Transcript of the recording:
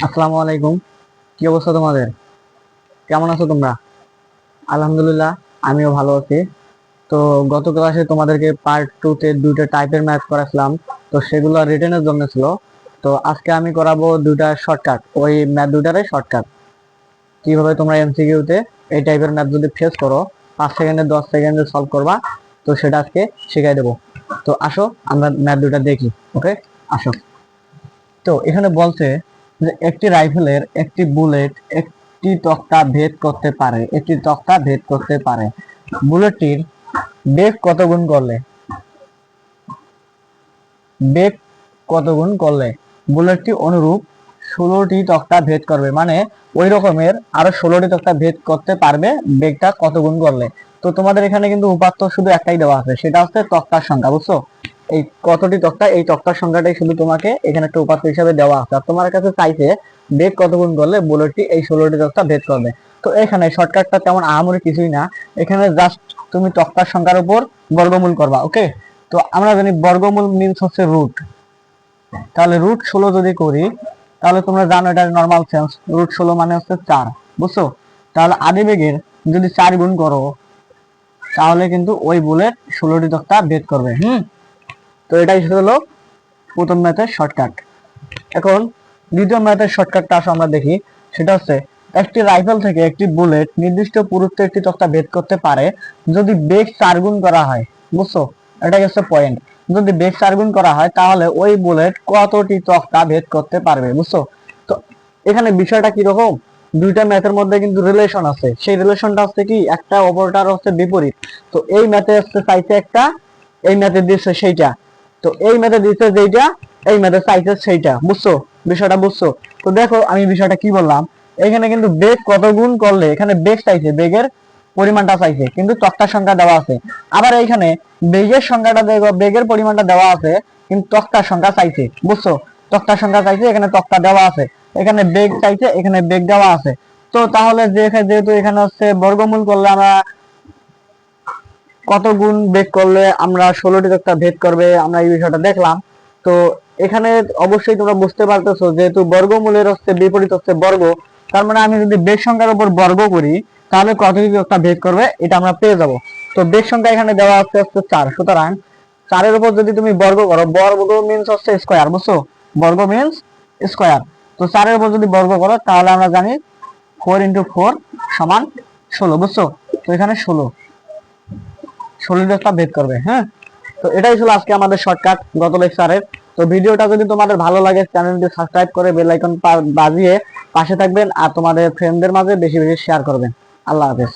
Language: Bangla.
আসসালামু আলাইকুম। কি অবস্থা তোমাদের? কেমন আছো তোমরা? আলহামদুলিল্লাহ, আমিও ভালো আছি। তো গত ক্লাসে তোমাদেরকে পার্ট টু তে দুইটা টাইপের ম্যাথ করাছিলাম। তো সেগুলো রিটেনের জন্য ছিল। তো আজকে আমি করাবো দুইটা শর্টকাট, ওই ম্যাথ দুইটারই শর্টকাট। কিভাবে তোমরা এমসিকিউ তে এই টাইপের ম্যাথ যদি ফেস করো 5 সেকেন্ডে 10 সেকেন্ডে সলভ করবা, তো সেটা আজকে শিখাই দেবো। তো আসো আমরা ম্যাথ দুইটা দেখি। ওকে, আসো। তো এখানে বলছে যে একটি রাইফেলের একটি বুলেট একটি তক্তা ভেদ করতে পারে, একটি তক্তা ভেদ করতে পারে। বুলেটটির বেগ কত গুণ করলে, বেগ কত গুণ করলে বুলেটটি অনুরূপ 16টি তক্তা ভেদ করবে, মানে ওই রকমের আরো 16টি তক্তা ভেদ করতে পারবে বেগটা কত গুণ করলে। তো তোমাদের এখানে কিন্তু উপাত্ত শুধু একটাই দেওয়া আছে, সেটা হচ্ছে তক্তার সংখ্যা, বুঝছো? এই কতটি তক্তা, এই তক্তার সংখ্যাটাই শুধু তোমাকে এখানে একটা উপাত্ত হিসাবে দেওয়া আছে। আর তোমার কাছে চাইছে বেগ কত গুণ করলে বুলেটটি এই 16টি তক্তা ভেদ করবে। তো এখানে শর্টকাটটা তেমন আহামরি কিছুই না, এখানে জাস্ট তুমি তক্তার সংখ্যার উপর বর্গমূল করবা। ওকে, তো আমরা জানি বর্গমূল মিনস হচ্ছে রুট। তাহলে √16 যদি করি, তাহলে তোমরা জানো এটা নর্মাল সেন্স, √16 মানে হচ্ছে 4, বুঝছো? তাহলে আদিবেগের যদি 4 গুণ করো, তাহলে কিন্তু ওই বুলেট 16টি তক্তা ভেদ করবে। তো এটাই হলো প্রথম ম্যাথের শর্টকাট। এখন দ্বিতীয় ম্যাথের শর্টকাটটা আসো আমরা দেখি। সেটা হচ্ছে একটি রাইফেল থেকে একটি বুলেট নির্দিষ্ট পুরুত্বে একটি তক্তা ভেদ করতে পারে যদি বেগ 4 গুণ করা হয়, বুঝছো? এটাই হচ্ছে পয়েন্ট। যদি বেগ 4 গুণ করা হয় তাহলে ওই বুলেট কতটি তক্তা ভেদ করতে পারবে, বুঝছো? তো এখানে বিষয়টা কি রকম, দুইটা ম্যাথের মধ্যে কিন্তু রিলেশন আছে। সেই রিলেশনটা হচ্ছে কি, একটা অপরটার হচ্ছে বিপরীত। তো এই ম্যাথে হচ্ছে চাইছে একটা, এই ম্যাথে দিচ্ছে সেইটা। তো এই ম্যাথে দিচ্ছে যেইটা, এই ম্যাথে চাইছে সেইটা, বুঝছো? বিষয়টা বুঝছো? তো দেখো আমি বিষয়টা কি বললাম, এখানে কিন্তু বেগ কত গুণ করলে, এখানে বেগ চাইছে, বেগের পরিমাণটা চাইছে, কিন্তু তক্তার সংখ্যা দেওয়া আছে। আবার এইখানে বেগের সংখ্যাটা দেখো, বেগের পরিমাণটা দেওয়া আছে কিন্তু তক্তার সংখ্যা চাইছে, বুঝছো? তক্তার সংখ্যা চাইছে, এখানে তক্তা দেওয়া আছে, এখানে বেগ চাইছে, এখানে বেগ দেওয়া আছে। তো তাহলে যেহেতু এখানে হচ্ছে বর্গমূল করলে আমরা কত গুণ বেগ করলে আমরা 16টি তক্তা ভেদ করবে, আমরা এই বিষয়টা দেখলাম। তো এখানে অবশ্যই তোমরা বুঝতে পারতেছো, যেহেতু বর্গমূলের হচ্ছে বিপরীত হচ্ছে বর্গ, তার মানে আমি যদি বেগ সংখ্যার উপর বর্গ করি তাহলে কতটি তক্তা ভেদ করবে এটা আমরা পেয়ে যাব। তো বেগ সংখ্যা এখানে দেওয়া আছে 4, সুতরাং 4-এর উপর যদি তুমি বর্গ করো, বর্গ মিন্স হচ্ছে স্কয়ার, বুঝছো? বর্গ মিন্স স্কয়ার। তো 4-এর উপর যদি বর্গ করো তাহলে আমরা জানি 4 × 4 = 16, বুঝছো? তো এখানে 16 টা ভেদ করবে। হ্যাঁ, তো এটাই ছিল আজকে আমাদের শর্টকাট গত লেকচারের। তো ভিডিওটা যদি তোমাদের ভালো লাগে চ্যানেলটি সাবস্ক্রাইব করে বেল আইকন বাজিয়ে পাশে থাকবেন, আর তোমাদের ফ্রেন্ডদের মাঝে বেশি বেশি শেয়ার করবেন। আল্লাহ হাফেজ।